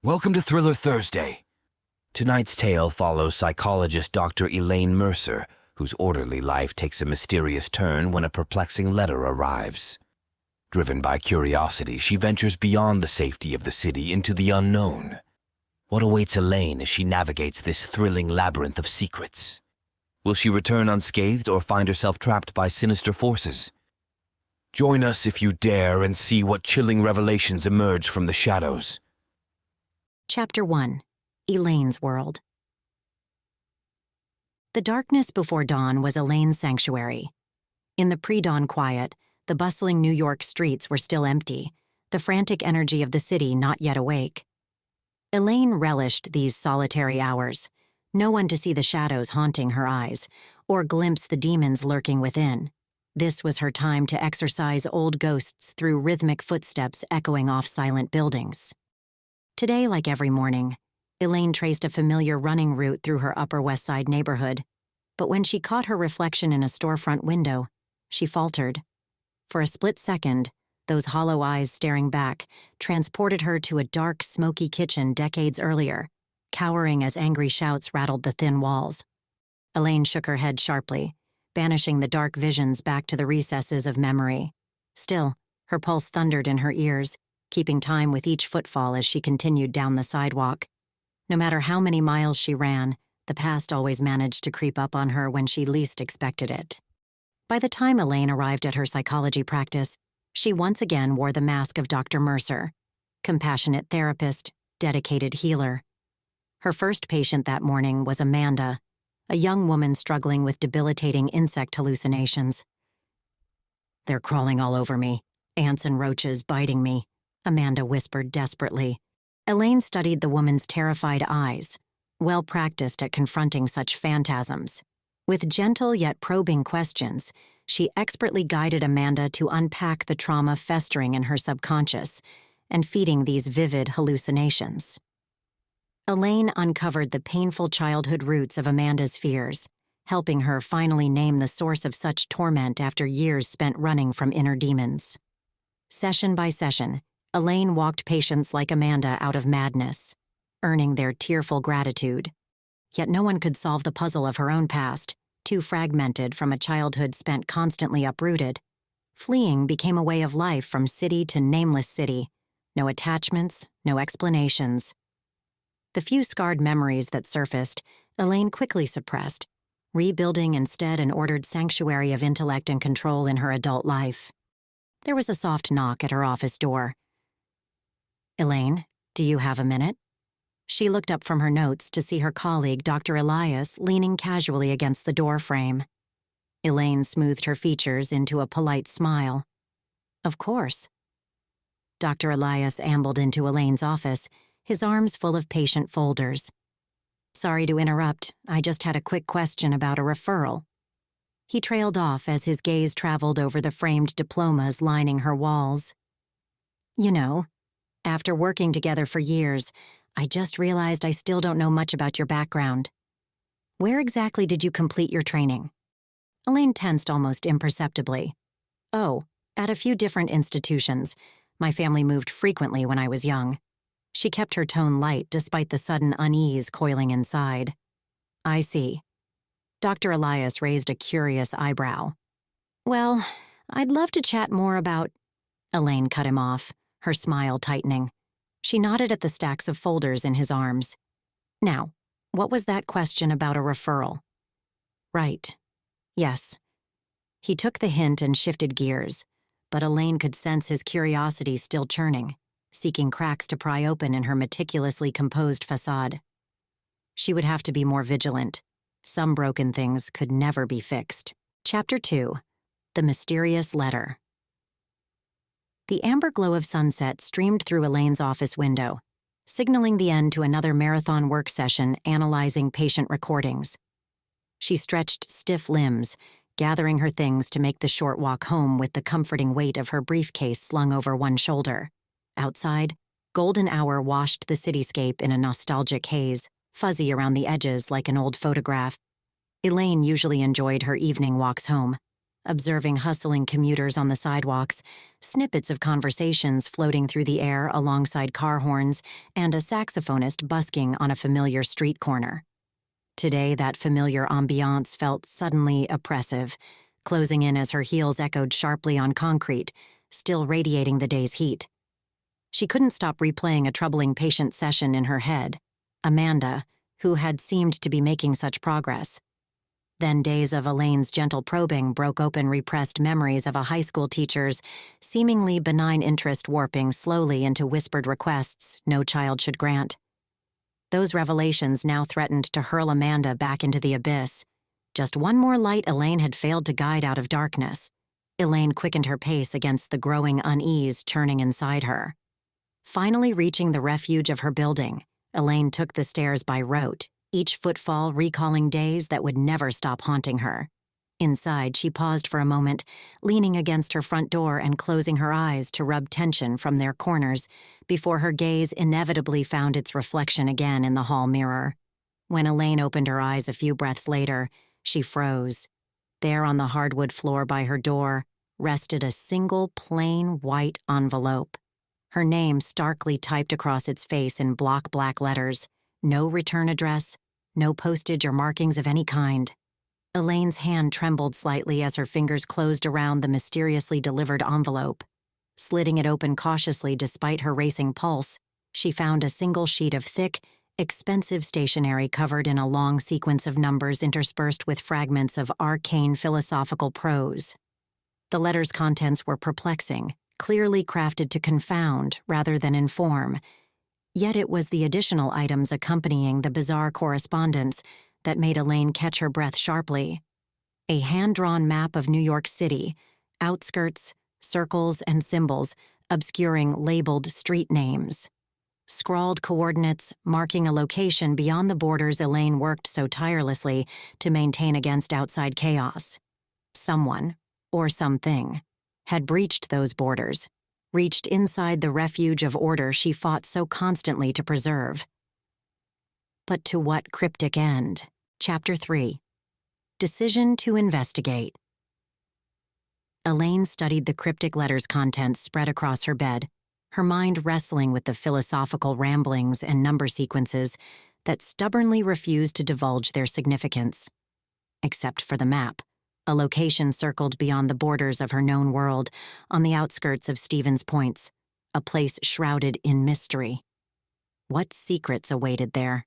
Welcome to Thriller Thursday. Tonight's tale follows psychologist Dr. Elaine Mercer, whose orderly life takes a mysterious turn when a perplexing letter arrives. Driven by curiosity, she ventures beyond the safety of the city into the unknown. What awaits Elaine as she navigates this thrilling labyrinth of secrets? Will she return unscathed or find herself trapped by sinister forces? Join us if you dare and see what chilling revelations emerge from the shadows. Chapter 1. Elaine's World. The darkness before dawn was Elaine's sanctuary. In the pre-dawn quiet, the bustling New York streets were still empty, the frantic energy of the city not yet awake. Elaine relished these solitary hours, no one to see the shadows haunting her eyes, or glimpse the demons lurking within. This was her time to exorcise old ghosts through rhythmic footsteps echoing off silent buildings. Today, like every morning, Elaine traced a familiar running route through her Upper West Side neighborhood, but when she caught her reflection in a storefront window, she faltered. For a split second, those hollow eyes staring back transported her to a dark, smoky kitchen decades earlier, cowering as angry shouts rattled the thin walls. Elaine shook her head sharply, banishing the dark visions back to the recesses of memory. Still, her pulse thundered in her ears, keeping time with each footfall as she continued down the sidewalk. No matter how many miles she ran, the past always managed to creep up on her when she least expected it. By the time Elaine arrived at her psychology practice, she once again wore the mask of Dr. Mercer, compassionate therapist, dedicated healer. Her first patient that morning was Amanda, a young woman struggling with debilitating insect hallucinations. "They're crawling all over me, ants and roaches biting me," Amanda whispered desperately. Elaine studied the woman's terrified eyes, well practiced at confronting such phantasms. With gentle yet probing questions, she expertly guided Amanda to unpack the trauma festering in her subconscious and feeding these vivid hallucinations. Elaine uncovered the painful childhood roots of Amanda's fears, helping her finally name the source of such torment after years spent running from inner demons. Session by session, Elaine walked patients like Amanda out of madness, earning their tearful gratitude. Yet no one could solve the puzzle of her own past, too fragmented from a childhood spent constantly uprooted. Fleeing became a way of life from city to nameless city. No attachments, no explanations. The few scarred memories that surfaced, Elaine quickly suppressed, rebuilding instead an ordered sanctuary of intellect and control in her adult life. There was a soft knock at her office door. "Elaine, do you have a minute?" She looked up from her notes to see her colleague, Dr. Elias, leaning casually against the door frame. Elaine smoothed her features into a polite smile. "Of course." Dr. Elias ambled into Elaine's office, his arms full of patient folders. "Sorry to interrupt, I just had a quick question about a referral." He trailed off as his gaze traveled over the framed diplomas lining her walls. "You know, after working together for years, I just realized I still don't know much about your background. Where exactly did you complete your training?" Elaine tensed almost imperceptibly. "Oh, at a few different institutions. My family moved frequently when I was young." She kept her tone light despite the sudden unease coiling inside. "I see." Dr. Elias raised a curious eyebrow. "Well, I'd love to chat more about—" Elaine cut him off, her smile tightening. She nodded at the stacks of folders in his arms. "Now, what was that question about a referral?" "Right. Yes." He took the hint and shifted gears, but Elaine could sense his curiosity still churning, seeking cracks to pry open in her meticulously composed facade. She would have to be more vigilant. Some broken things could never be fixed. Chapter 2. The Mysterious Letter. The amber glow of sunset streamed through Elaine's office window, signaling the end to another marathon work session analyzing patient recordings. She stretched stiff limbs, gathering her things to make the short walk home with the comforting weight of her briefcase slung over one shoulder. Outside, golden hour washed the cityscape in a nostalgic haze, fuzzy around the edges like an old photograph. Elaine usually enjoyed her evening walks home, observing hustling commuters on the sidewalks, snippets of conversations floating through the air alongside car horns, and a saxophonist busking on a familiar street corner. Today, that familiar ambiance felt suddenly oppressive, closing in as her heels echoed sharply on concrete, still radiating the day's heat. She couldn't stop replaying a troubling patient session in her head. Amanda, who had seemed to be making such progress. Then days of Elaine's gentle probing broke open repressed memories of a high school teacher's seemingly benign interest warping slowly into whispered requests no child should grant. Those revelations now threatened to hurl Amanda back into the abyss. Just one more light Elaine had failed to guide out of darkness. Elaine quickened her pace against the growing unease churning inside her. Finally reaching the refuge of her building, Elaine took the stairs by rote, each footfall recalling days that would never stop haunting her. Inside, she paused for a moment, leaning against her front door and closing her eyes to rub tension from their corners before her gaze inevitably found its reflection again in the hall mirror. When Elaine opened her eyes a few breaths later, she froze. There on the hardwood floor by her door rested a single plain white envelope. Her name starkly typed across its face in block black letters. No return address, no postage or markings of any kind. Elaine's hand trembled slightly as her fingers closed around the mysteriously delivered envelope. Slitting it open cautiously despite her racing pulse, she found a single sheet of thick, expensive stationery covered in a long sequence of numbers interspersed with fragments of arcane philosophical prose. The letter's contents were perplexing, clearly crafted to confound rather than inform. Yet it was the additional items accompanying the bizarre correspondence that made Elaine catch her breath sharply. A hand-drawn map of New York City, outskirts, circles, and symbols obscuring labeled street names. Scrawled coordinates marking a location beyond the borders Elaine worked so tirelessly to maintain against outside chaos. Someone, or something, had breached those borders, reached inside the refuge of order she fought so constantly to preserve. But to what cryptic end? Chapter 3. Decision to investigate. Elaine studied the cryptic letter's contents spread across her bed, her mind wrestling with the philosophical ramblings and number sequences that stubbornly refused to divulge their significance. Except for the map, a location circled beyond the borders of her known world, on the outskirts of Stevens Points, a place shrouded in mystery. What secrets awaited there?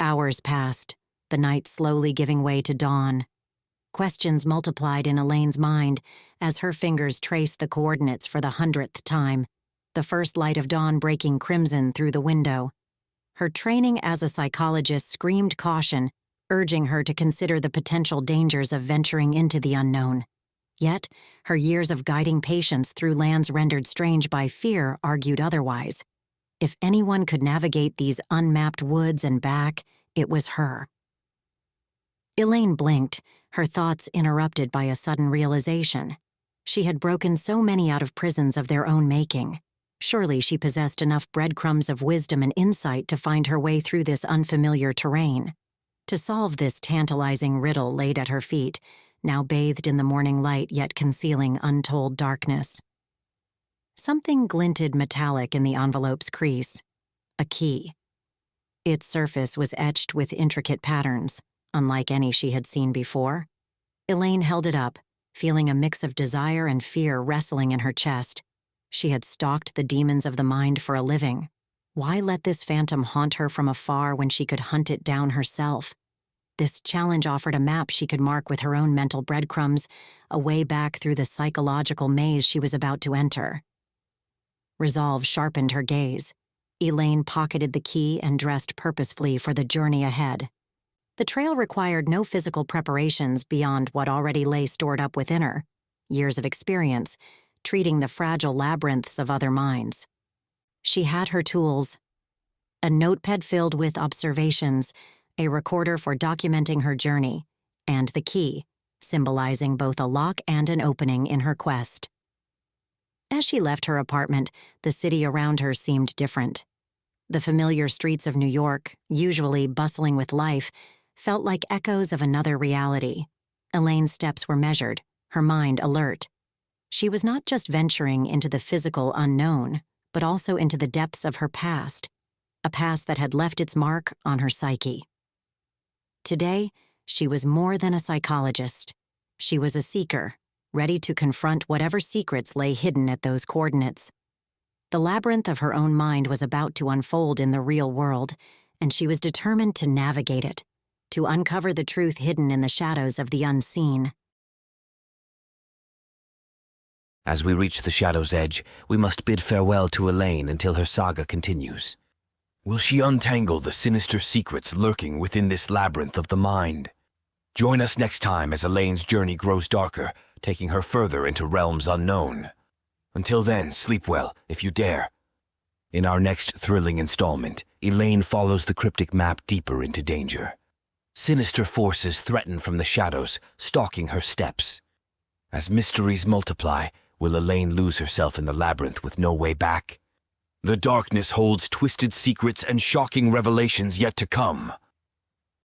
Hours passed, the night slowly giving way to dawn. Questions multiplied in Elaine's mind as her fingers traced the coordinates for the 100th time, the first light of dawn breaking crimson through the window. Her training as a psychologist screamed caution, urging her to consider the potential dangers of venturing into the unknown. Yet, her years of guiding patients through lands rendered strange by fear argued otherwise. If anyone could navigate these unmapped woods and back, it was her. Elaine blinked, her thoughts interrupted by a sudden realization. She had broken so many out of prisons of their own making. Surely she possessed enough breadcrumbs of wisdom and insight to find her way through this unfamiliar terrain. To solve this tantalizing riddle laid at her feet, now bathed in the morning light yet concealing untold darkness. Something glinted metallic in the envelope's crease. A key. Its surface was etched with intricate patterns, unlike any she had seen before. Elaine held it up, feeling a mix of desire and fear wrestling in her chest. She had stalked the demons of the mind for a living. Why let this phantom haunt her from afar when she could hunt it down herself? This challenge offered a map she could mark with her own mental breadcrumbs, a way back through the psychological maze she was about to enter. Resolve sharpened her gaze. Elaine pocketed the key and dressed purposefully for the journey ahead. The trail required no physical preparations beyond what already lay stored up within her, years of experience, treating the fragile labyrinths of other minds. She had her tools: a notepad filled with observations, a recorder for documenting her journey, and the key, symbolizing both a lock and an opening in her quest. As she left her apartment, the city around her seemed different. The familiar streets of New York, usually bustling with life, felt like echoes of another reality. Elaine's steps were measured, her mind alert. She was not just venturing into the physical unknown, but also into the depths of her past, a past that had left its mark on her psyche. Today, she was more than a psychologist. She was a seeker, ready to confront whatever secrets lay hidden at those coordinates. The labyrinth of her own mind was about to unfold in the real world, and she was determined to navigate it, to uncover the truth hidden in the shadows of the unseen. As we reach the shadow's edge, we must bid farewell to Elaine until her saga continues. Will she untangle the sinister secrets lurking within this labyrinth of the mind? Join us next time as Elaine's journey grows darker, taking her further into realms unknown. Until then, sleep well, if you dare. In our next thrilling installment, Elaine follows the cryptic map deeper into danger. Sinister forces threaten from the shadows, stalking her steps. As mysteries multiply, will Elaine lose herself in the labyrinth with no way back? The darkness holds twisted secrets and shocking revelations yet to come.